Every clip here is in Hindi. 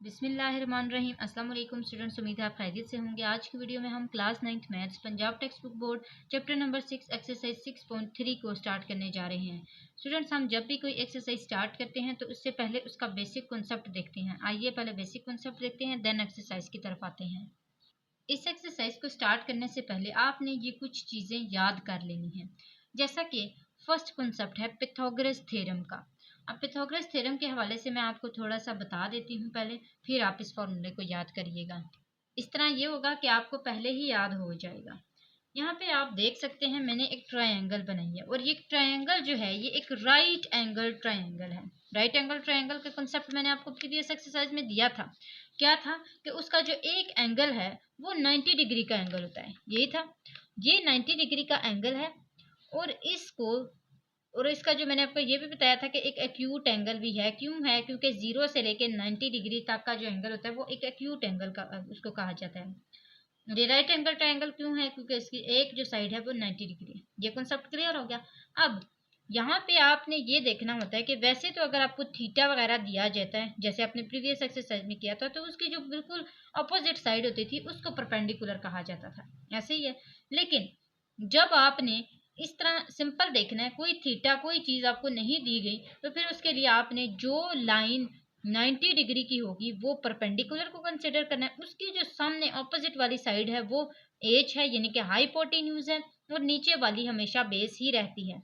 बिस्मिल्लाहिर्रहमानिर्रहीम। अस्सलाम वालेकुम स्टूडेंट्स, उम्मीद है आप खैरियत से होंगे। आज की वीडियो में हम class 9th maths Punjab text book board chapter number 6 exercise 6.3 को स्टार्ट करने जा रहे हैं। स्टूडेंट्स, हम जब भी कोई एक्सरसाइज स्टार्ट करते हैं तो उससे पहले उसका बेसिक कॉन्सेप्ट देखते हैं। आइए पहले बेसिक कॉन्सेप्ट देखते हैं, देन एक्सरसाइज की तरफ आते हैं। इस एक्सरसाइज को स्टार्ट करने से पहले आपने ये कुछ चीज़ें याद कर लेनी हैं, जैसा कि फर्स्ट कॉन्सेप्ट है पिथागोरस थ्योरम का। अब पिथागोरस थ्योरम के हवाले से मैं आपको थोड़ा सा बता देती हूँ पहले, फिर आप इस फॉर्मूले को याद करिएगा। इस तरह ये होगा कि आपको पहले ही याद हो जाएगा। यहाँ पे आप देख सकते हैं मैंने एक ट्रायंगल बनाई है, और ये ट्रायंगल जो है ये एक राइट एंगल ट्रायंगल है। राइट एंगल ट्रायंगल का कंसेप्ट मैंने आपको प्रीवियस एक्सरसाइज में दिया था। क्या था कि उसका जो एक एंगल है वो 90 डिग्री का एंगल होता है, यही था। ये 90 डिग्री का एंगल है, और इसका जो मैंने आपको ये भी बताया था कि एक एक्यूट एंगल भी है। क्यों है? क्योंकि 0 से लेकर 90 डिग्री तक का जो एंगल होता है वो एक एक्यूट एंगल का उसको कहा जाता है। ये राइट एंगल ट्रायंगल क्यों है? क्योंकि इसकी एक जो साइड है वो 90 डिग्री है। ये कॉन्सेप्ट क्लियर हो गया। अब यहाँ पे आपने ये देखना होता है कि वैसे तो अगर आपको थीटा वगैरह दिया जाता है, जैसे आपने प्रीवियस एक्सरसाइज में किया था, तो उसकी जो बिल्कुल अपोजिट साइड होती थी उसको परपेंडिकुलर कहा जाता था। ऐसे ही है। लेकिन जब आपने इस तरह सिंपल देखना है, कोई थीटा कोई चीज़ आपको नहीं दी गई, तो फिर उसके लिए आपने जो लाइन 90 डिग्री की होगी वो परपेंडिकुलर को कंसिडर करना है। उसकी जो सामने ऑपोजिट वाली साइड है वो एच है, यानी कि हाइपोटेन्यूज है, और नीचे वाली हमेशा बेस ही रहती है।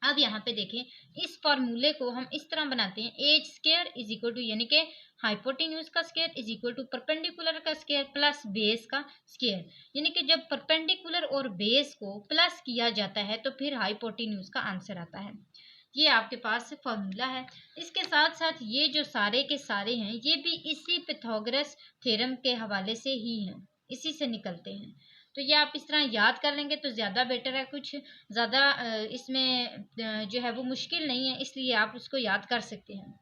अब यहाँ पे देखें, इस फॉर्मूले को हम इस तरह बनाते हैं, H square is equal to यानी कि हाइपोटेन्यूज का square is equal to perpendicular का स्क्वायर प्लस बेस का स्क्वायर। यानी कि जब परपेंडिकुलर और बेस को प्लस किया जाता है तो फिर हाइपोटेन्यूज का आंसर आता है। ये आपके पास फॉर्मूला है। इसके साथ साथ ये जो सारे के सारे हैं ये भी इसी पिथागोरस थ्योरम के हवाले से ही हैं, इसी से निकलते हैं। तो ये आप इस तरह याद कर लेंगे तो ज़्यादा बेटर है। कुछ ज़्यादा इसमें जो है वो मुश्किल नहीं है, इसलिए आप उसको याद कर सकते हैं।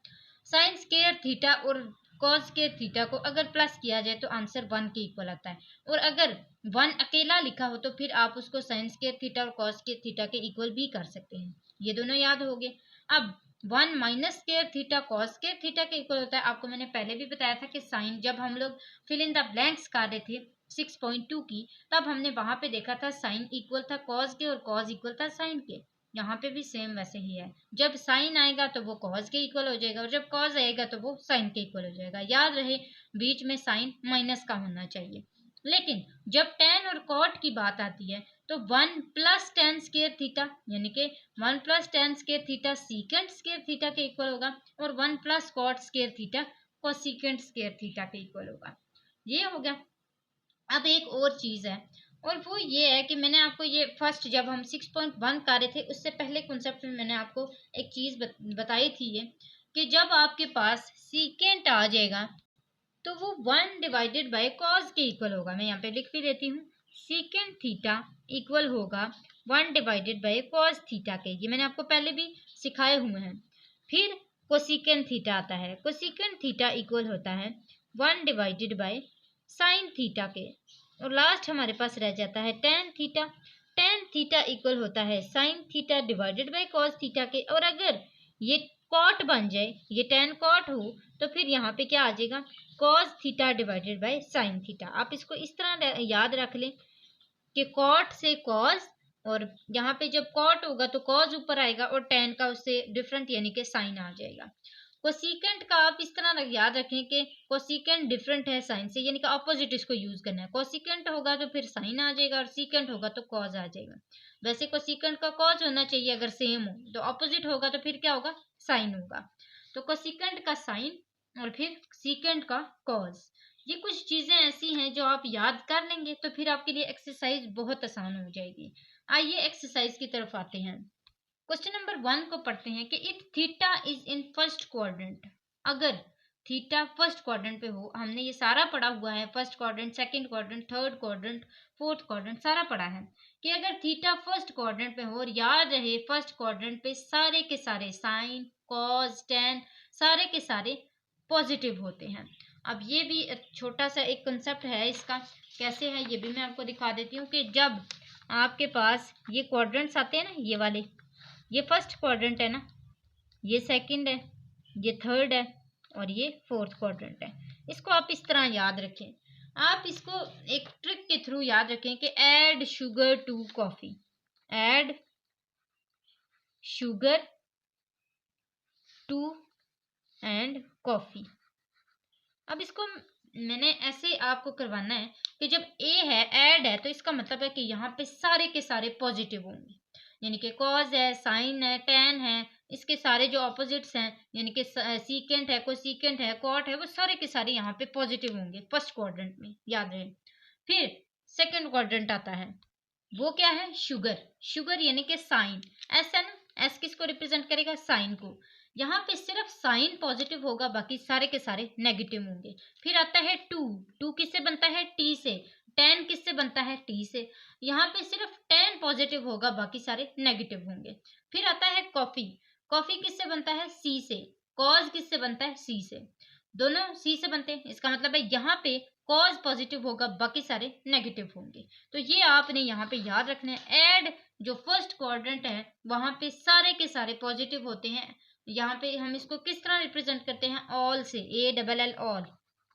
साइन स्क्वायर थीटा और कॉस स्क्वायर थीटा को अगर प्लस किया जाए तो आंसर 1 के इक्वल आता है, और अगर 1 अकेला लिखा हो तो फिर आप उसको साइन स्क्वायर थीटा और कॉस स्क्वायर थीटा के इक्वल भी कर सकते हैं। ये दोनों याद हो गए। अब 1 minus square theta cos square theta के इक्वल होता है। आपको मैंने पहले भी बताया था कि साइन, जब हम लोग फिल इन द ब्लैंक्स कर रहे थे 6.2 की, तब हमने वहां पे देखा था साइन इक्वल था कॉस के और कॉस इक्वल था साइन के। यहाँ पे भी सेम वैसे ही है। जब साइन आएगा तो वो कॉस के इक्वल हो जाएगा, और जब कॉस आएगा तो वो साइन के इक्वल हो जाएगा। याद रहे, बीच में साइन माइनस का होना चाहिए। लेकिन जब टेन और कॉट की बात आती है तो 1 प्लस टेन स्क्वायर थीटा यानी कि 1 plus tan square theta secant square theta के इक्वल होगा, और 1 plus cot square theta cosecant square theta के इक्वल होगा। ये हो गया। अब एक और चीज़ है, और वो ये है कि मैंने आपको ये फर्स्ट जब हम 6.1 कर रहे थे उससे पहले कॉन्सेप्ट में मैंने आपको एक चीज़ बताई थी, ये कि जब आपके पास सीकेंट आ जाएगा तो वो 1 डिवाइडेड बाय कॉस के इक्वल होगा। मैं यहाँ पे लिख भी देती हूँ, सीकेंट थीटा इक्वल होगा 1 डिवाइडेड बाय कॉस थीटा के। ये मैंने आपको पहले भी सिखाए हुए हैं। फिर कोसिकेंट थीटा आता है, कोसिकेंट थीटा इक्वल होता है 1 डिवाइडेड बाय साइन थीटा के। और लास्ट हमारे पास रह जाता है tan theta. Tan theta equal होता है sine theta divided by cos theta के। और अगर ये कॉट बन जाए, ये टेन कॉट हो, तो फिर यहाँ पे क्या आ जाएगा, cos theta divided by sine theta. आप इसको इस तरह याद रख लें कि कॉट से कॉस, और यहाँ पे जब कॉट होगा तो कॉस ऊपर आएगा और टेन का उससे डिफरेंट यानी कि साइन आ जाएगा। कोसिकेंट का आप इस तरह याद रखें कि कोसिकेंट डिफरेंट है साइन से, यानी कि ऑपोजिट इसको यूज करना है। कोसिकेंट होगा तो फिर साइन आ जाएगा, और सीकेंट होगा तो कॉस आ जाएगा। वैसे कोसिकेंट का कॉस होना चाहिए अगर सेम हो, तो ऑपोजिट होगा तो फिर क्या होगा, साइन होगा। तो कोसिकेंट का साइन और फिर सीकेंट का कॉस। ये कुछ चीजें ऐसी हैं जो आप याद कर लेंगे तो फिर आपके लिए एक्सरसाइज बहुत आसान हो जाएगी। आइए एक्सरसाइज की तरफ आते हैं। क्वेश्चन नंबर 1 को पढ़ते हैं कि if theta is in first quadrant, अगर थीटा फर्स्ट क्वाड्रेंट पे हो। हमने ये सारा पढ़ा हुआ है, first quadrant, second quadrant, third quadrant, fourth quadrant, सारा पढ़ा है कि अगर थीटा फर्स्ट क्वाड्रेंट पे हो, और याद रहे फर्स्ट क्वाड्रेंट पे सारे के सारे साइन कॉस टेन सारे के सारे पॉजिटिव होते हैं। अब ये भी छोटा सा एक कंसेप्ट है इसका, कैसे है ये भी मैं आपको दिखा देती हूँ कि जब आपके पास ये क्वाड्रेंट्स आते हैं ना, ये वाले, ये फर्स्ट क्वाड्रेंट है ना, ये सेकंड है, ये थर्ड है, और ये फोर्थ क्वाड्रेंट है। इसको आप इस तरह याद रखें। आप इसको एक ट्रिक के थ्रू याद रखें कि add sugar to coffee, add sugar to and coffee. अब इसको मैंने ऐसे आपको करवाना है कि जब ए है, ऐड है, तो इसका मतलब है कि यहाँ पे सारे के सारे पॉजिटिव होंगे, यानी कि कॉज है, साइन है, टेन है, इसके सारे जो ऑपोजिट्स हैं, यानी कि सीकेंट है, कोसीकेंट है, कॉट है, वो सारे के सारे यहाँ पे पॉजिटिव होंगे फर्स्ट क्वाड्रेंट में, याद रहे। फिर सेकंड क्वाड्रेंट आता है, वो क्या है, शुगर। शुगर यानी कि साइन, एस है ना, एस किसको रिप्रेजेंट करेगा, साइन को। यहाँ पे सिर्फ साइन पॉजिटिव होगा, बाकी सारे के सारे नेगेटिव होंगे। फिर आता है टू, टू किससे बनता है, टी से। टेन किससे बनता है, टी से। यहाँ पे सिर्फ टेन पॉजिटिव होगा, बाकी सारे नेगेटिव होंगे। फिर आता है कॉफी, कॉफी किससे बनता है, सी से। कॉज किससे बनता है, सी से। दोनों सी से बनते हैं, इसका मतलब है यहाँ पे कॉज पॉजिटिव होगा, बाकी सारे नेगेटिव होंगे। तो ये आपने यहाँ पे याद रखना है। ऐड जो फर्स्ट क्वाड्रेंट है वहां पे सारे के सारे पॉजिटिव होते हैं। यहाँ पे हम इसको किस तरह रिप्रेजेंट करते हैं, ऑल से, A double L all.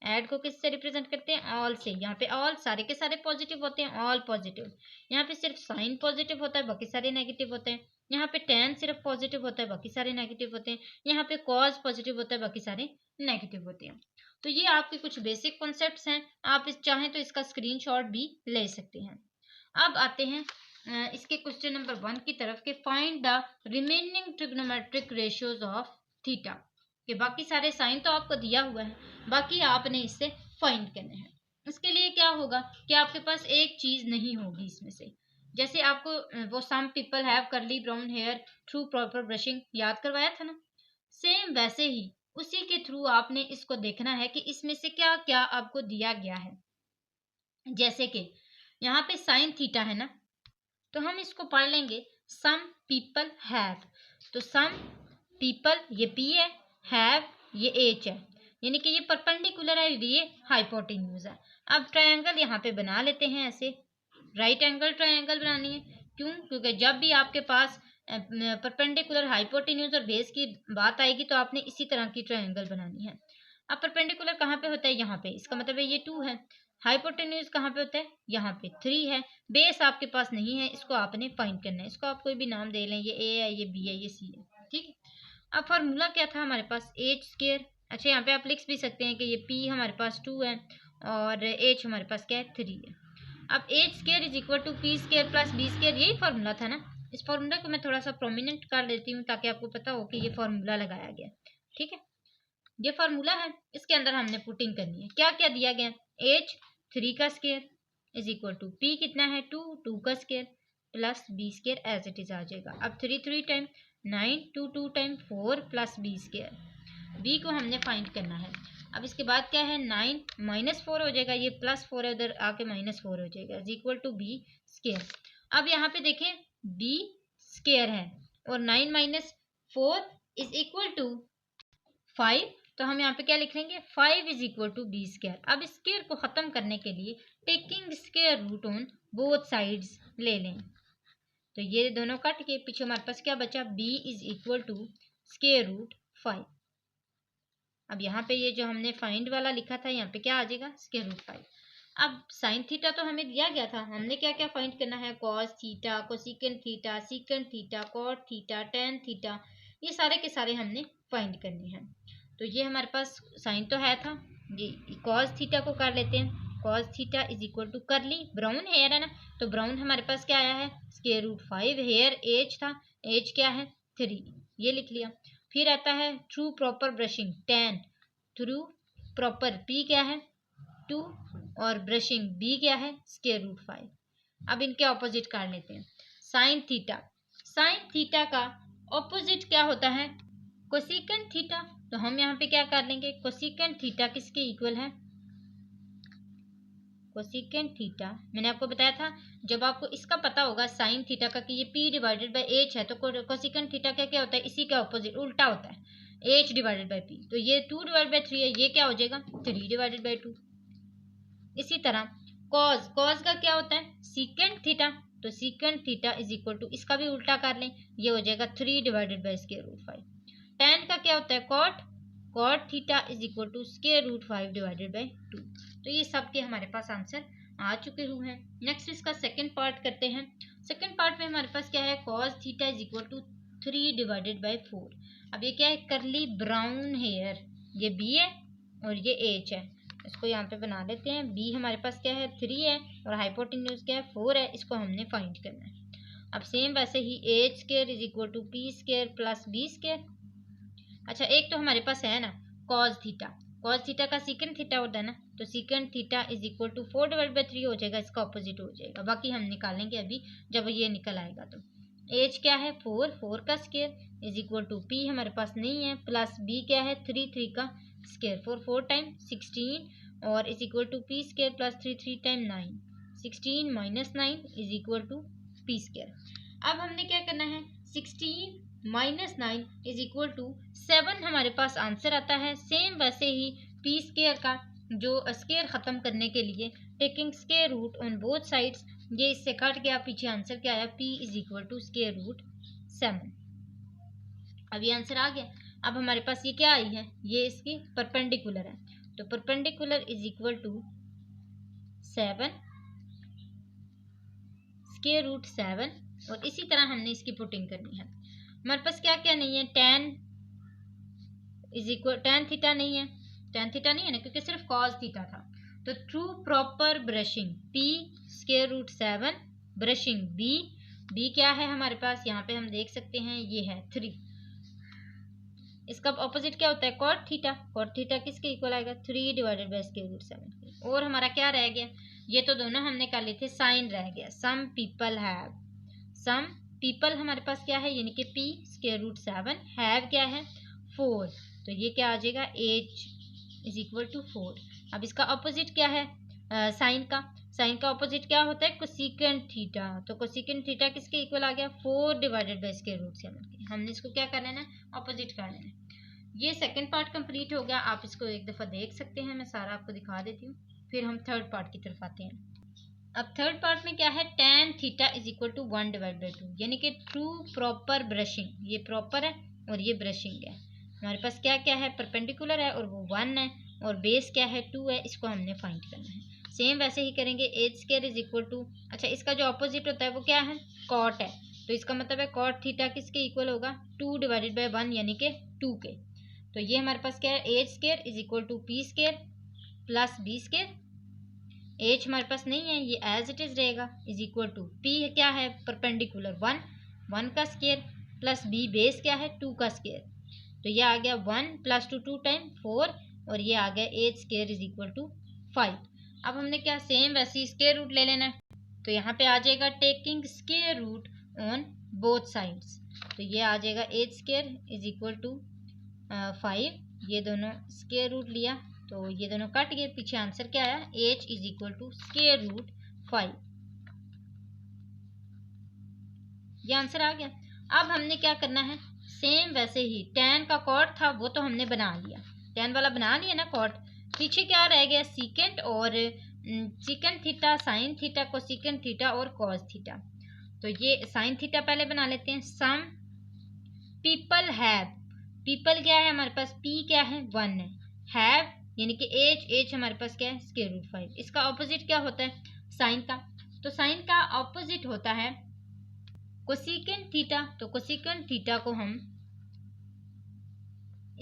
Add को किससे रिप्रेजेंट करते हैं, ऑल से। यहाँ पे ऑल सारे के सारे पॉजिटिव होते हैं, ऑल पॉजिटिव। यहाँ पे सिर्फ साइन पॉजिटिव होता है, बाकी सारे नेगेटिव होते हैं। यहाँ पे टेन सिर्फ पॉजिटिव होता है, बाकी सारे नेगेटिव होते हैं। यहाँ पे कॉज पॉजिटिव होता है, बाकी सारे नेगेटिव होते हैं। तो ये आपके कुछ बेसिक कॉन्सेप्ट्स हैं, आप इस चाहें तो इसका स्क्रीनशॉट भी ले सकते हैं। अब आते हैं इसके क्वेश्चन नंबर 1 की तरफ के find the remaining trigonometric ratios of theta. के बाकी सारे साइन तो आपको दिया हुआ है, बाकी आपने इससे फाइंड करने हैं। इसके लिए क्या होगा कि आपके पास एक चीज नहीं होगी इसमें से। जैसे आपको वो some people have curly brown hair through proper brushing याद करवाया था ना, सेम वैसे ही उसी के थ्रू आपने इसको देखना है कि इसमें से क्या क्या आपको दिया गया है। जैसे कि यहाँ पे साइन थीटा है ना, तो हम इसको पढ़ लेंगे सम पीपल हैव। तो सम पीपल ये पी है, हैव ये एच है, यानी कि ये परपेंडिकुलर है, ये हाइपोटेन्यूज है। अब ट्रायंगल यहाँ पे बना लेते हैं, ऐसे राइट एंगल ट्रायंगल बनानी है। क्यों, क्योंकि जब भी आपके पास परपेंडिकुलर, हाइपोटेन्यूज और बेस की बात आएगी तो आपने इसी तरह की ट्रायंगल बनानी है। अब परपेंडिकुलर कहाँ पे होता है, यहाँ पे, इसका मतलब है ये 2 है। हाइपोटेन्यूज कहाँ पे होता है, यहाँ पे 3 है। बेस आपके पास नहीं है, इसको आपने फाइंड करना है। इसको आप कोई भी नाम दे लें, ये ए है, ये बी है, ये सी है, ठीक है। अब फार्मूला क्या था हमारे पास, एच स्क्वायर। अच्छा, यहाँ पे आप लिख भी सकते हैं कि ये पी हमारे पास 2 है और एच हमारे पास क्या है, 3 है। अब H square is equal to P square plus B square, यही फार्मूला था ना। इस फार्मूला को मैं थोड़ा सा प्रोमिनेंट कर देती हूँ ताकि आपको पता हो कि ये फार्मूला लगाया गया, ठीक है। ये फार्मूला है, इसके अंदर हमने पुटिंग करनी है। क्या क्या दिया गया, एच 3 का square is equal to P कितना है, 2 का square plus B square as it is आ जाएगा। अब 3 time 9, 2 time 4 plus B square. B को हमने फाइंड करना है। अब इसके बाद क्या है, 9 -4 हो जाएगा, ये +4 है, उधर आके -4 हो जाएगा, is equal to B square. अब यहाँ पे देखें बी स्क्वायर है और 9 - 4 इज इक्वल टू 5, तो हम यहाँ पे क्या लिख लेंगे, 5 is equal to B square. अब स्क्वायर को खत्म करने के लिए taking square root on both sides ले लें, तो ये दोनों कट के पीछे हमारे पास क्या बचा, b is equal to square root 5। अब यहाँ पे ये जो हमने फाइंड वाला लिखा था, यहाँ पे क्या आ जाएगा, स्क्वायर रूट 5। अब साइन थीटा तो हमें दिया गया था, हमने क्या क्या फाइंड करना है, cos theta, cosecant theta, secant theta, cot theta, tan theta, ये सारे के सारे हमने फाइंड करने हैं। तो ये हमारे पास साइन तो है था, ये कॉस थीटा को कर लेते हैं। Cos theta is equal to curly brown hair है ना, तो ब्राउन हमारे पास क्या आया है, स्क्वायर रूट 5, हेयर एज था, एज क्या है 3, ये लिख लिया। फिर आता है through proper brushing 10, through proper P क्या है 2 और ब्रशिंग बी क्या है स्क्वायर रूट 5। अब इनके ऑपोजिट कर लेते हैं। साइन थीटा, साइन थीटा का ऑपोजिट क्या होता है, कोसिकेंट थीटा। तो हम यहाँ पे क्या कर लेंगे, कोसिकेंट थीटा किसके इक्वल है, कोसिकेंट थीटा, मैंने आपको बताया था जब आपको इसका पता होगा साइन थीटा का कि ये p डिवाइडेड बाय h है, तो कोसिकेंट थीटा क्या क्या होता है, इसी का ऑपोजिट उल्टा होता है, h डिवाइडेड बाय p। तो ये 2 डिवाइडेड बाय 3 है, ये क्या हो जाएगा 3 डिवाइडेड बाय 2। इसी तरह कॉज, कॉज का क्या होता है सीकेंट थीटा, तो secant theta is equal to, इसका भी उल्टा कर लें, ये हो जाएगा 3 divided by square root 5। Tan का क्या होता है cot, cot theta is equal to square root 5 divided by 2। तो ये सब के हमारे पास आंसर आ चुके हुए हैं। नेक्स्ट इसका सेकंड पार्ट करते हैं। सेकंड पार्ट में हमारे पास क्या है, cos theta is equal to 3 divided by 4। अब ये क्या है, करली ब्राउन हेयर, ये बी है और ये एच है। इसको यहाँ पे बना लेते हैं। बी हमारे पास क्या है 3 है और हाइपोटेन्यूज क्या है 4 है, इसको हमने फाइंड करना है। अब सेम वैसे ही H square is equal to P square plus B square. अच्छा एक तो हमारे पास है ना कॉस थीटा, कॉस थीटा का सीकेंट थीटा होता है ना, तो secant theta is equal to 4 divide by 3 हो जाएगा, इसका ऑपोजिट हो जाएगा। बाकी हम निकालेंगे अभी जब ये निकल आएगा। तो एच क्या है 4, 4 का square is equal to P हमारे पास नहीं है, प्लस बी क्या है 3, 3 का स्क्वायर, 4 4 टाइम 16 और is equal to P square plus 3 3 time 9, 16 minus 9 is equal to P square. अब हमने क्या करना है, 16 माइनस 9 इज इक्वल टू 7 हमारे पास आंसर आता है। सेम वैसे ही पी स्क्वायर का जो स्क्वायर ख़त्म करने के लिए taking square root on both sides, ये इससे कट गया, पीछे आंसर क्या आया, p is equal to square root 7। अब ये आंसर आ गया। अब हमारे पास ये क्या आई है, ये इसकी परपेंडिकुलर है, तो perpendicular is equal to 7 square root 7 और इसी तरह हमने इसकी पुटिंग करनी है। हमारे पास क्या क्या नहीं है, tan is equal, tan theta नहीं है, tan थीटा नहीं है ना क्योंकि सिर्फ cos थीटा था। तो through proper brushing p square root 7 brushing b क्या है हमारे पास, यहाँ पे हम देख सकते हैं ये है 3। इसका ऑपोजिट क्या होता है, कॉट थीटा, कॉट थीटा किसके इक्वल आएगा 3 डिवाइडेड बाई स्क्वायर रूट 7। और हमारा क्या रह गया, ये तो दोनों हमने कर लिए थे, साइन रह गया, some people have, some people हमारे पास क्या है यानी कि p स्क्वायर रूट 7, हैव क्या है 4, तो ये क्या आ जाएगा h इज इक्वल टू 4। अब इसका ऑपोजिट क्या है, साइन का ऑपोजिट क्या होता है, कोसिकेंट थीटा, तो कोसिकेंट थीटा किसके इक्वल आ गया 4 डिवाइडेड बाई स्क्वायर रूट 7 के। हमने इसको क्या कर लेना है, ऑपोजिट कर लेना है। ये सेकंड पार्ट कंप्लीट हो गया, आप इसको एक दफ़ा देख सकते हैं, मैं सारा आपको दिखा देती हूँ, फिर हम थर्ड पार्ट की तरफ आते हैं। अब थर्ड पार्ट में क्या है, tan theta is equal to 1 divide by 2, यानी कि ट्रू प्रॉपर ब्रशिंग, ये प्रॉपर है और ये ब्रशिंग है। हमारे पास क्या क्या है, परपेंडिकुलर है और वो 1 है और बेस क्या है 2 है, इसको हमने फाइंड करना है। सेम वैसे ही करेंगे, H square is equal to, अच्छा इसका जो ऑपोजिट होता है वो क्या है, कॉट है, तो इसका मतलब है कॉट थीटा किसके इक्वल होगा 2 डिवाइडेड बाई 1 यानी कि 2 के। तो ये हमारे पास क्या है, H square is equal to P square plus B square, H हमारे पास नहीं है, ये एज इट इज रहेगा, इज इक्वल टू पी क्या है परपेंडिकुलर 1 का स्क्वायर प्लस बी बेस क्या है 2 का स्क्वायर, तो ये आ गया 1 प्लस 2 टाइम 4 और ये आ गया H square is equal to 5। अब हमने क्या सेम वैसे स्क्वायर रूट ले लेना है, तो यहाँ पे आ जाएगा taking square root on both sides, तो ये आ जाएगा H square is equal to 5, ये दोनों स्क्वायर रूट लिया तो ये दोनों कट गए, पीछे आंसर क्या आया h is equal to square root 5, ये आंसर आ गया। अब हमने क्या करना है, सेम वैसे ही tan का कॉट था वो तो हमने बना लिया, tan वाला बना लिया ना कॉट, पीछे क्या रह गया सीकेंट और secant theta, sine theta, cosecant theta और कॉस थीटा। तो ये साइन थीटा पहले बना लेते हैं, सम पीपल हैव, पीपल क्या है हमारे पास p क्या है 1 है, हैव यानी कि एच हमारे पास क्या है स्क्वायर रूट 5, इसका ऑपोजिट क्या होता है साइन का, तो साइन का ऑपोजिट होता है कोसिकेंट थीटा, तो कोसिकेंट थीटा को हम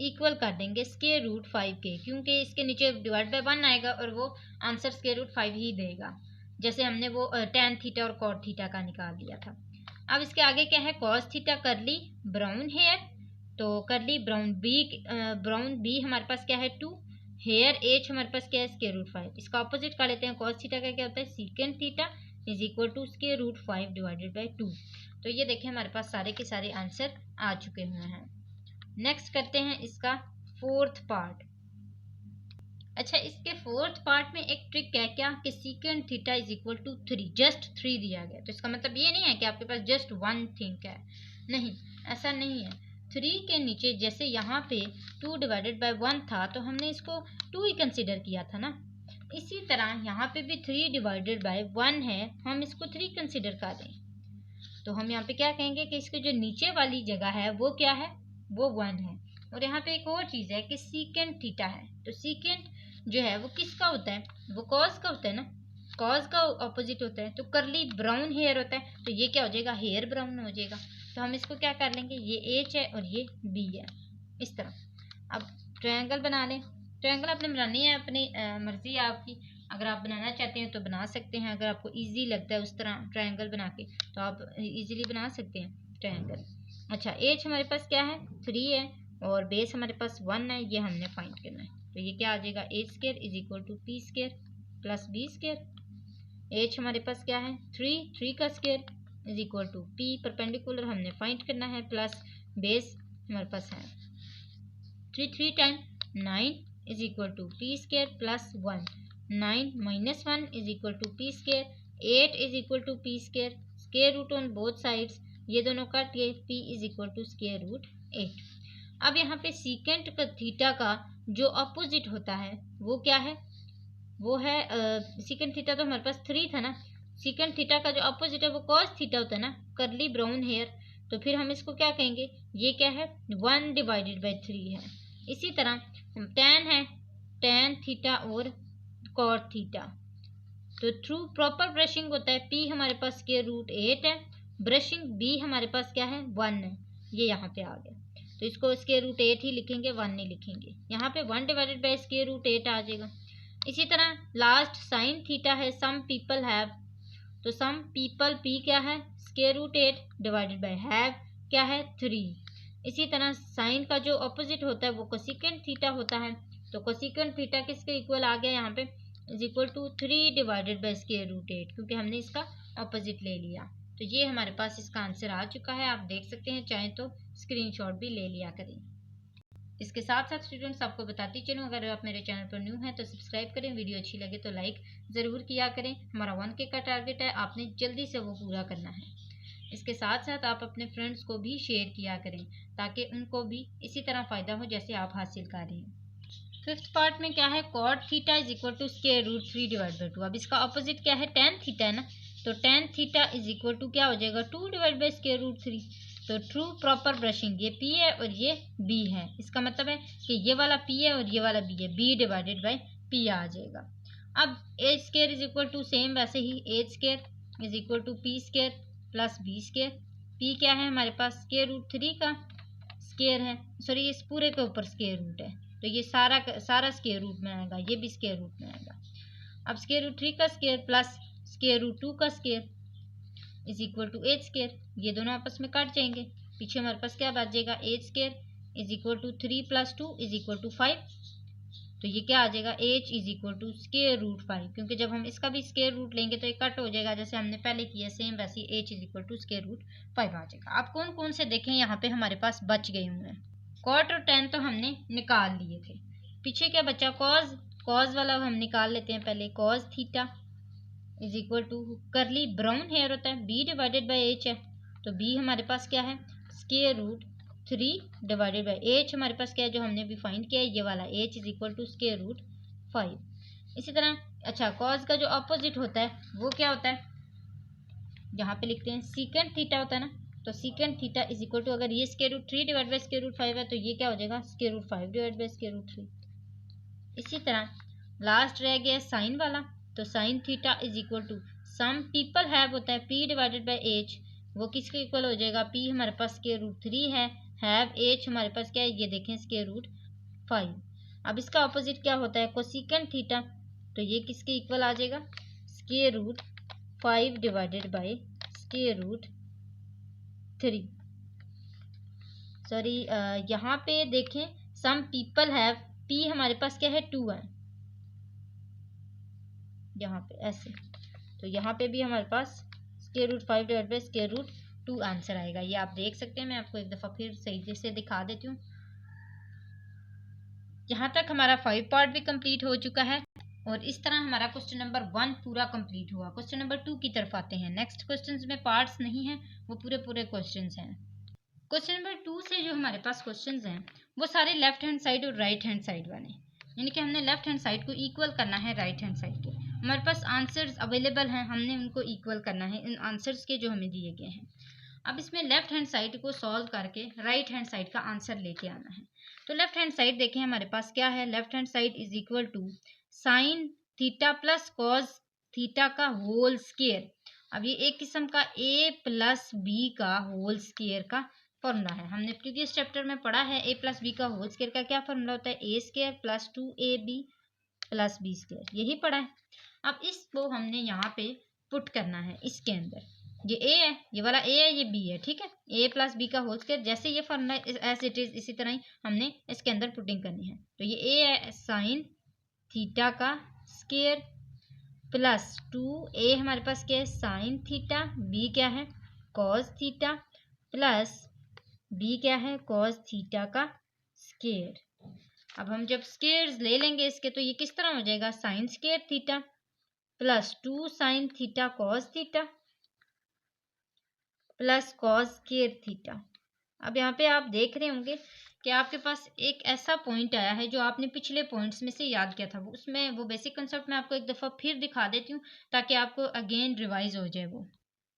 इक्वल कर देंगे स्क्वायर रूट 5 के, क्योंकि इसके नीचे डिवाइड बाय 1 आएगा और वो आंसर स्क्वायर रूट 5 ही देगा, जैसे हमने वो tan थीटा और कॉट थीटा का निकाल लिया था। अब इसके आगे क्या है, कॉस थीटा करली ब्राउन हेयर, तो करली ब्राउन बी हमारे पास क्या है 2, हेयर एच हमारे पास क्या है स्क्वायर रूट 5, इसका ऑपोजिट कर लेते हैं, कॉस थीटा का क्या होता है secant theta is equal to square root 5 divided by 2। तो ये देखें हमारे पास सारे के सारे आंसर आ चुके हुए हैं। नेक्स्ट करते हैं इसका फोर्थ पार्ट। अच्छा इसके फोर्थ पार्ट में एक ट्रिक है क्या कि secant theta is equal to 3, just 3 दिया गया, तो इसका मतलब ये नहीं है कि आपके पास जस्ट 1 थिंग है, नहीं ऐसा नहीं है। 3 के नीचे जैसे यहाँ पे 2 डिवाइडेड बाई 1 था तो हमने इसको 2 ही कंसिडर किया था ना, इसी तरह यहाँ पे भी 3 डिवाइडेड बाई 1 है, हम इसको 3 कंसिडर कर दें, तो हम यहाँ पे क्या कहेंगे कि इसके जो नीचे वाली जगह है वो क्या है वो 1 है और यहाँ पे एक और चीज़ है कि सीकेंट थीटा है, तो सीकेंट जो है वो किसका होता है, वो कॉज का होता है ना, कॉज का ऑपोजिट होता है। तो करली ब्राउन हेयर होता है, तो ये क्या हो जाएगा, हेयर ब्राउन हो जाएगा। तो हम इसको क्या कर लेंगे, ये एच है और ये बी है, इस तरह। अब ट्रायंगल बना लें। ट्रायंगल आपने बनानी है, अपनी मर्जी है आपकी, अगर आप बनाना चाहते हैं तो बना सकते हैं, अगर आपको इजी लगता है उस तरह ट्रायंगल बना के तो आप इजीली बना सकते हैं ट्रायंगल। अच्छा, एच हमारे पास क्या है, 3 है, और बेस हमारे पास 1 है, ये हमने फाइंड करना है। तो ये क्या आ जाएगा, A square is equal to P square plus B square. H हमारे पास क्या है, 3 का square is equal to P, perpendicular हमने फाइंड करना है, प्लस बेस हमारे पास है 3 time 9 is equal to P square plus 1, 9 minus 1 is equal to P square, 8 is equal to P square, square root on both sides, ये दोनों काट के p is equal to square root 8। अब यहाँ पे सीकेंट का थीटा का जो अपोजिट होता है वो क्या है, वो है सीकेंट थीटा तो हमारे पास 3 था ना, सीकेंट थीटा का जो अपोजिट है वो कॉस थीटा होता है ना, करली ब्राउन हेयर। तो फिर हम इसको क्या कहेंगे, ये क्या है, 1 डिवाइडेड बाई 3 है। इसी तरह tan है, tan थीटा और कॉट थीटा। तो थ्रू प्रॉपर ब्रशिंग होता है, p हमारे पास स्क्वायर रूट 8 है, ब्रशिंग b हमारे पास क्या है, 1 है, ये यहाँ पे आ गया। तो इसको स्क्वायर रूट 8 ही लिखेंगे, 1 नहीं लिखेंगे, यहाँ पे 1 डिवाइडेड बाई स्क्वायर रूट 8 आ जाएगा। इसी तरह लास्ट साइन थीटा है, सम पीपल हैव, तो सम पीपल p क्या है, square root 8 divided by have क्या है, 3। इसी तरह साइन का जो अपोजिट होता है वो कोसेकेंट थीटा होता है, तो कोसेकेंट थीटा किसके इक्वल आ गया यहाँ पे, is equal to 3 divided by square root 8, क्योंकि हमने इसका अपोजिट ले लिया। तो ये हमारे पास इसका आंसर आ चुका है, आप देख सकते हैं, चाहे तो स्क्रीनशॉट भी ले लिया करें। इसके साथ साथ स्टूडेंट्स आपको बताती चलूँ, अगर आप मेरे चैनल पर न्यू हैं तो सब्सक्राइब करें, वीडियो अच्छी लगे तो लाइक ज़रूर किया करें। हमारा 1K का टारगेट है, आपने जल्दी से वो पूरा करना है। इसके साथ साथ आप अपने फ्रेंड्स को भी शेयर किया करें ताकि उनको भी इसी तरह फ़ायदा हो जैसे आप हासिल कर रहे हैं। फिफ्थ पार्ट में क्या है, cot theta is equal to square root 3 divide by 2। अब इसका अपोजिट क्या है, tan थीटा है ना, तो tan theta is equal to क्या हो जाएगा, 2 डिवाइड बाई स्क्वायर रूट 3। तो ट्रू प्रॉपर ब्रशिंग, ये p है और ये b है, इसका मतलब है कि ये वाला p है और ये वाला b है, b डिवाइडेड बाई p आ जाएगा। अब A square is equal to same वैसे ही A square is equal to P square plus B square. p क्या है हमारे पास, स्क्वायर रूट 3 का स्क्वायर है, सॉरी इस पूरे के ऊपर स्क्वायर रूट है, तो ये सारा स्क्वायर रूट में आएगा, ये भी स्क्वायर रूट में आएगा। अब स्क्वायर रूट 3 का स्क्वायर प्लस स्क्वायर रूट 2 का square is equal to H square, ये दोनों आपस में कट जाएंगे, पीछे हमारे पास क्या बच जाएगा, H square is equal to 3 plus 2 is equal to 5। तो ये क्या आ जाएगा, H is equal to square root 5, क्योंकि जब हम इसका भी स्क्वायर रूट लेंगे तो ये कट हो जाएगा, जैसे हमने पहले किया सेम वैसे ही H is equal to square root 5 आ जाएगा। अब कौन कौन से देखें यहाँ पे हमारे पास बच गए हुए हैं, कॉट और tan तो हमने निकाल लिए थे, पीछे क्या बचा, कॉज वाला हम निकाल लेते हैं पहले, cos theta is equal to curly brown hair होता है, b डिवाइडेड बाई एच है, तो b हमारे पास क्या है, square root 3 divided by H हमारे पास क्या है, जो हमने भी फाइंड किया है ये वाला, h is equal to square root 5। इसी तरह अच्छा, कॉज का जो अपोजिट होता है वो क्या होता है, यहाँ पे लिखते हैं सीकेंट थीटा होता है ना, तो secant theta is equal to, अगर ये square root 3 divide by square root 5 है तो ये क्या हो जाएगा, square root 5 divide by square root 3। इसी तरह लास्ट रह गया साइन वाला, तो sine theta is equal to some people have होता है p डिवाइडेड बाई एच, वो किसके इक्वल हो जाएगा, p हमारे पास स्क्वायर रूट 3 है, हैव एच हमारे पास क्या है, ये देखें स्क्वायर रूट 5। अब इसका अपोजिट क्या होता है, कोसेकेंट थीटा, तो ये किसके इक्वल आ जाएगा, square root 5 divided by square root 3। Sorry यहाँ पे देखें सम पीपल हैव, p हमारे पास क्या है, 2 है यहाँ पे ऐसे, तो यहाँ पे भी हमारे पास square root 5 divide by square root 2 answer आएगा, ये आप देख सकते हैं। मैं आपको एक दफ़ा फिर सही से दिखा देती हूँ। यहाँ तक हमारा 5 पार्ट भी कंप्लीट हो चुका है और इस तरह हमारा क्वेश्चन नंबर 1 पूरा कंप्लीट हुआ। क्वेश्चन नंबर 2 की तरफ आते हैं। नेक्स्ट क्वेश्चंस में पार्ट्स नहीं हैं, वो पूरे क्वेश्चंस हैं। क्वेश्चन नंबर 2 से जो हमारे पास क्वेश्चंस हैं वो सारे लेफ्ट हैंड साइड और राइट हैंड साइड वाले, यानी कि हमने लेफ्ट हैंड साइड को इक्वल करना है राइट हैंड साइड के। हमारे पास आंसर्स अवेलेबल हैं, हमने उनको इक्वल करना है इन आंसर्स के जो हमें दिए गए हैं। अब इसमें लेफ्ट हैंड साइड को सॉल्व करके राइट हैंड साइड का आंसर लेके आना है। तो लेफ्ट हैंड साइड देखें हमारे पास क्या है, left hand side is equal to sine theta plus cos theta का होल स्क्वायर। अब ये एक किस्म का a प्लस बी का होल स्क्वायर का फॉर्मूला है। हमने प्रीवियस चैप्टर में पढ़ा है a प्लस बी का होल स्क्वायर का क्या फॉर्मूला होता है, a square plus 2ab plus B square, यही पढ़ा है। अब इसको हमने यहाँ पे पुट करना है इसके अंदर। ये a है, ये वाला a है, ये b है, ठीक है। a प्लस बी का होल स्क्वायर, जैसे ये फॉर्मूला एज इट इज इसी तरह ही हमने इसके अंदर पुटिंग करनी है। तो ये a है साइन थीटा का स्क्वायर प्लस 2a हमारे पास क्या है साइन थीटा, b क्या है कॉस थीटा प्लस b क्या है कॉस थीटा का स्क्वायर। अब हम जब स्क्वायर्स ले लेंगे इसके तो ये किस तरह हो जाएगा, sign square theta plus 2 sine theta cos theta plus cos square theta. अब यहाँ पे आप देख रहे होंगे कि आपके पास एक ऐसा पॉइंट आया है जो आपने पिछले पॉइंट्स में से याद किया था, उसमें वो बेसिक कंसेप्ट मैं आपको एक दफ़ा फिर दिखा देती हूँ ताकि आपको अगेन रिवाइज हो जाए वो।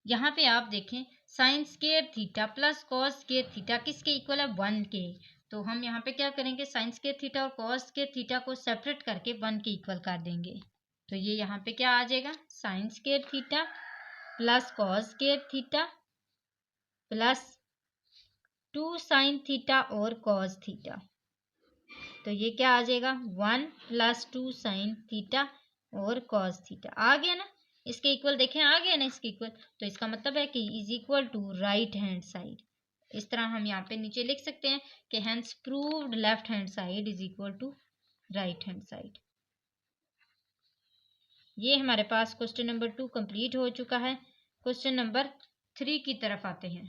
यहाँ पे आप देखें sign square theta plus cos square theta किसके इक्वल है 1 के। तो हम यहाँ पे क्या करेंगे, साइन स्क्वायर थीटा और कॉस स्क्वायर थीटा को सेपरेट करके 1 के इक्वल कर देंगे। तो ये यहाँ पे क्या आ जाएगा, sign square theta plus cos square theta plus 2 sine theta और कॉस थीटा। तो ये क्या आ जाएगा 1 प्लस 2 साइन थीटा और कॉस थीटा। आ गया ना, इसके इक्वल देखें, आ गया ना इसके इक्वल। तो इसका मतलब है कि is equal to right hand side. इस तरह हम यहाँ पे नीचे लिख सकते हैं कि hence proved left hand side is equal to right hand side. ये हमारे पास क्वेश्चन नंबर 2 कंप्लीट हो चुका है। क्वेश्चन नंबर 3 की तरफ आते हैं।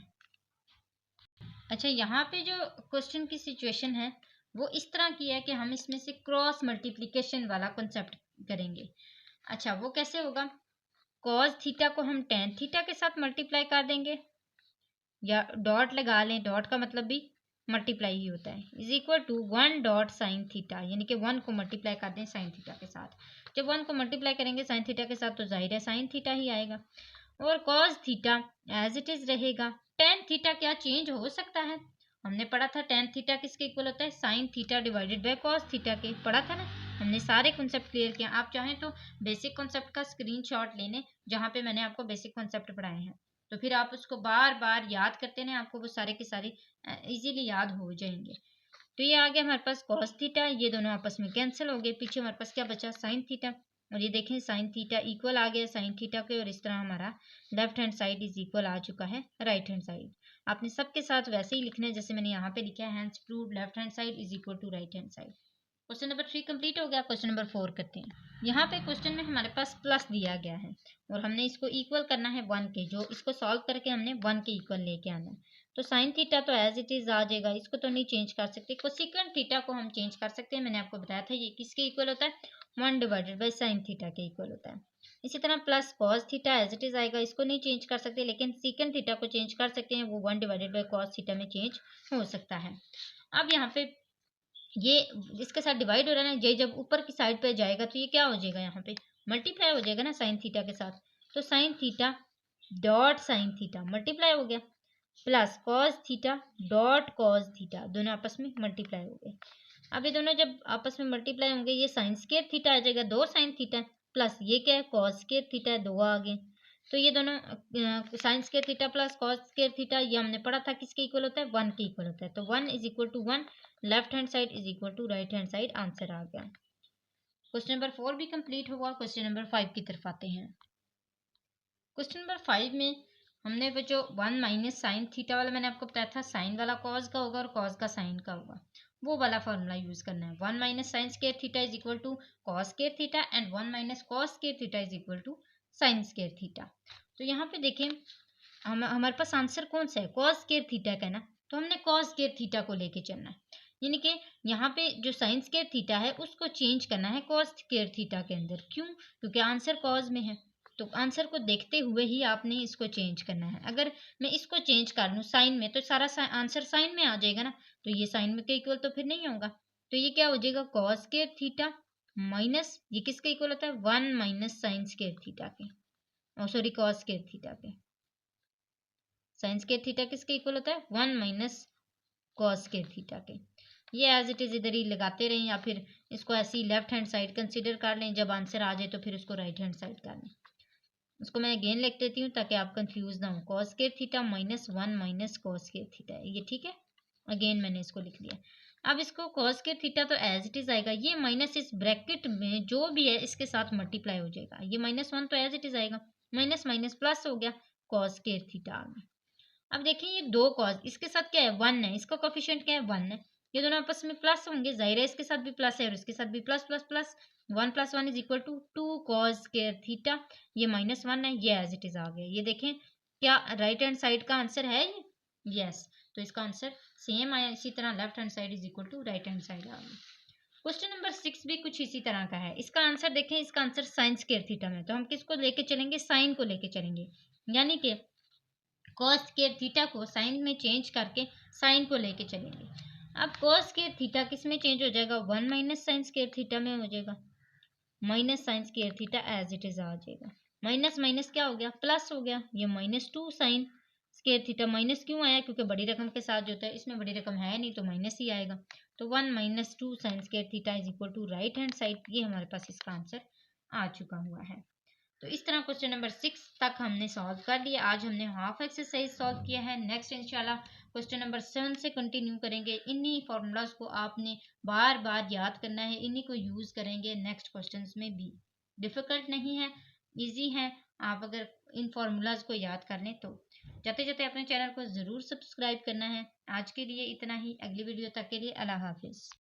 अच्छा, यहाँ पे जो क्वेश्चन की सिचुएशन है वो इस तरह की है कि हम इसमें से क्रॉस मल्टीप्लिकेशन वाला कॉन्सेप्ट करेंगे। अच्छा, वो कैसे होगा, कॉस थीटा को हम टेन थीटा के साथ मल्टीप्लाई कर देंगे, या डॉट लगा लें, डॉट का मतलब भी मल्टीप्लाई ही होता है, is equal to 1 dot sine theta, यानी कि 1 को मल्टीप्लाई कर दें साइन थीटा के साथ। जब 1 को मल्टीप्लाई करेंगे साइन थीटा के साथ तो जाहिर है साइन थीटा ही आएगा, और cos theta as it is रहेगा। टेन थीटा क्या चेंज हो सकता है, हमने पढ़ा था टेन थीटा किसके इक्वल होता है, sine theta divided by cos theta के, पढ़ा था ना हमने, सारे कॉन्सेप्ट क्लियर किया। आप चाहें तो बेसिक कॉन्सेप्ट का स्क्रीनशॉट लेने जहाँ पे मैंने आपको बेसिक कॉन्सेप्ट पढ़ाए हैं, तो फिर आप उसको बार बार याद करते रहें, आपको वो सारे के सारे इजीली याद हो जाएंगे। तो ये आ गया हमारे पास कॉस थीटा, ये दोनों आपस में कैंसिल हो गए, पीछे हमारे पास क्या बचा साइन थीटा, और ये देखें साइन थीटा इक्वल आ गया साइन थीटा के, और इस तरह हमारा left hand side is equal आ चुका है राइट हैंड साइड। आपने सबके साथ वैसे ही लिखना है जैसे मैंने यहाँ पे लिखा है, hence proved left hand side is equal to right hand side. Question number 3 complete हो गया। क्वेश्चन नंबर 4 करते हैं। यहाँ पे क्वेश्चन में हमारे पास प्लस दिया गया है और हमने इसको इक्वल करना है 1 के, जो इसको सॉल्व करके हमने 1 के इक्वल लेके आना है। तो साइन थीटा तो एज इट इज आ जाएगा, इसको तो नहीं चेंज कर सकते। कोसेकेंट थीटा को हम चेंज कर सकते हैं, मैंने आपको बताया था ये किसके इक्वल होता है, 1 डिवाइडेड बाई साइन थीटा के इक्वल होता है। इसी तरह plus cos theta as it is आएगा, इसको नहीं चेंज कर सकते, लेकिन सीकेंट थीटा को चेंज कर सकते हैं, वो 1 डिवाइडेड बाई कॉस थीटा में चेंज हो सकता है। अब यहाँ पे ये इसके साथ डिवाइड हो रहा है ना, ये जब ऊपर की साइड पे जाएगा तो ये क्या हो जाएगा, यहाँ पे मल्टीप्लाई हो जाएगा ना साइन थीटा के साथ। तो sine theta dot sine theta multiply हो गया, plus cos theta dot cos theta, दोनों आपस में मल्टीप्लाई हो गए। अब ये दोनों जब आपस में मल्टीप्लाई होंगे, ये साइन स्क्वायर थीटा आ जाएगा, 2 साइन थीटा, प्लस ये क्या है कॉस स्क्वायर थीटा है, 2 आ गए। तो ये दोनों sign square theta plus cos square theta, ये हमने पढ़ा था किसके इक्वल होता है, 1 के इक्वल होता है। तो 1 is equal to 1, left hand side is equal to right hand side, answer आ गया। क्वेश्चन नंबर 4 भी कंप्लीट हुआ। क्वेश्चन नंबर 5 की तरफ आते हैं। क्वेश्चन नंबर 5 में हमने वो जो 1 माइनस साइन थीटा वाला मैंने आपको बताया था, साइन वाला कॉस का होगा और कॉस का साइन का होगा, वो वाला फॉर्मूला यूज करना है। 1 minus sine square theta is equal to cos square theta and 1 minus cos square theta is equal to sine square theta. तो यहाँ पे देखें हमारे पास आंसर कौन सा है, कॉस स्क्वायर थीटा का ना, तो हमने कॉस स्क्वायर थीटा को लेके चलना है, यानी कि यहाँ पे जो साइन स्क्वायर थीटा है उसको चेंज करना है कॉस स्क्वायर थीटा के अंदर। क्यों, क्योंकि आंसर कॉस में है, तो आंसर को देखते हुए ही आपने इसको चेंज करना है। अगर मैं इसको चेंज कर लूँ साइन में तो सारा आंसर साइन में आ जाएगा ना, तो ये साइन में के इक्वल तो फिर नहीं होगा। तो ये क्या हो जाएगा, कॉस स्क्वायर थीटा माइनस ये किसके इक्वल होता है, 1 माइनस साइन स्क्वायर थीटा के, सॉरी कॉस स्क्वायर थीटा के। साइन स्क्वायर थीटा किसके इक्वल होता है, 1 माइनस कॉस स्क्वायर थीटा के। ये एज इट इज़ इधर ही लगाते रहें, या फिर इसको ऐसी लेफ्ट हैंड साइड कंसिडर कर लें। जब आंसर आ जाए तो फिर उसको राइट हैंड साइड कर लें। उसको मैं अगेन लिख देती हूँ ताकि आप कंफ्यूज ना हो। Cos square theta -1 minus cos square theta है ये, ठीक है। अगेन मैंने इसको लिख लिया। अब इसको कॉस स्क्वायर थीटा तो एज इट इज आएगा, ये माइनस इस ब्रैकेट में जो भी है इसके साथ मल्टीप्लाई हो जाएगा। ये -1 तो एज इट इज आएगा, माइनस माइनस प्लस हो गया, कॉस स्क्वायर थीटा आ गया। अब देखिए ये दो कॉस, इसके साथ क्या है 1 है, इसका कोफिशिएंट क्या है 1 है। ये दोनों आपस में प्लस होंगे, जाहिर है इसके साथ भी प्लस है और इसके साथ भी plus plus plus. 1 + 1 = 2 cos square theta. ये -1 है, ये एज इट इज आ गया। ये देखें क्या राइट हैंड साइड का आंसर है ये? यस। तो इसका आंसर सेम आया। इसी तरह left hand side = right hand side आ गया। क्वेश्चन नंबर 6 भी कुछ इसी तरह का है। इसका आंसर देखें, इसका आंसर साइन स्क्वायर थीटा में, तो हम किसको लेके चलेंगे, साइन को लेके चलेंगे। यानी कि कॉस स्क्वायर थीटा को साइन में चेंज करके साइन को लेके चलेंगे। अब कॉस स्क्वायर थीटा किस में चेंज हो जाएगा, 1 माइनस साइन स्क्वायर थीटा में हो जाएगा। Minus sine square theta as it is आ जाएगा। माइनस माइनस क्या हो गया, प्लस हो गया। ये -2 साइन स्क्वायर थीटा, माइनस क्यों आया, क्योंकि बड़ी रकम के साथ जो होता है, इसमें बड़ी रकम है नहीं तो माइनस ही आएगा। तो 1 - 2 sign square theta = right hand side. ये हमारे पास इसका आंसर आ चुका हुआ है। तो इस तरह क्वेश्चन नंबर 6 तक हमने सॉल्व कर लिया। आज हमने हाफ एक्सरसाइज सॉल्व किया है। नेक्स्ट इंशाल्लाह क्वेश्चन नंबर 7 से कंटिन्यू करेंगे। इन्हीं फार्मूलाज को आपने बार बार याद करना है, इन्हीं को यूज़ करेंगे नेक्स्ट क्वेश्चंस में भी। डिफ़िकल्ट नहीं है, इजी है। आप अगर इन फार्मूलाज को याद कर लें तो। जाते जाते अपने चैनल को ज़रूर सब्सक्राइब करना है। आज के लिए इतना ही। अगली वीडियो तक के लिए अल्लाह हाफिज़।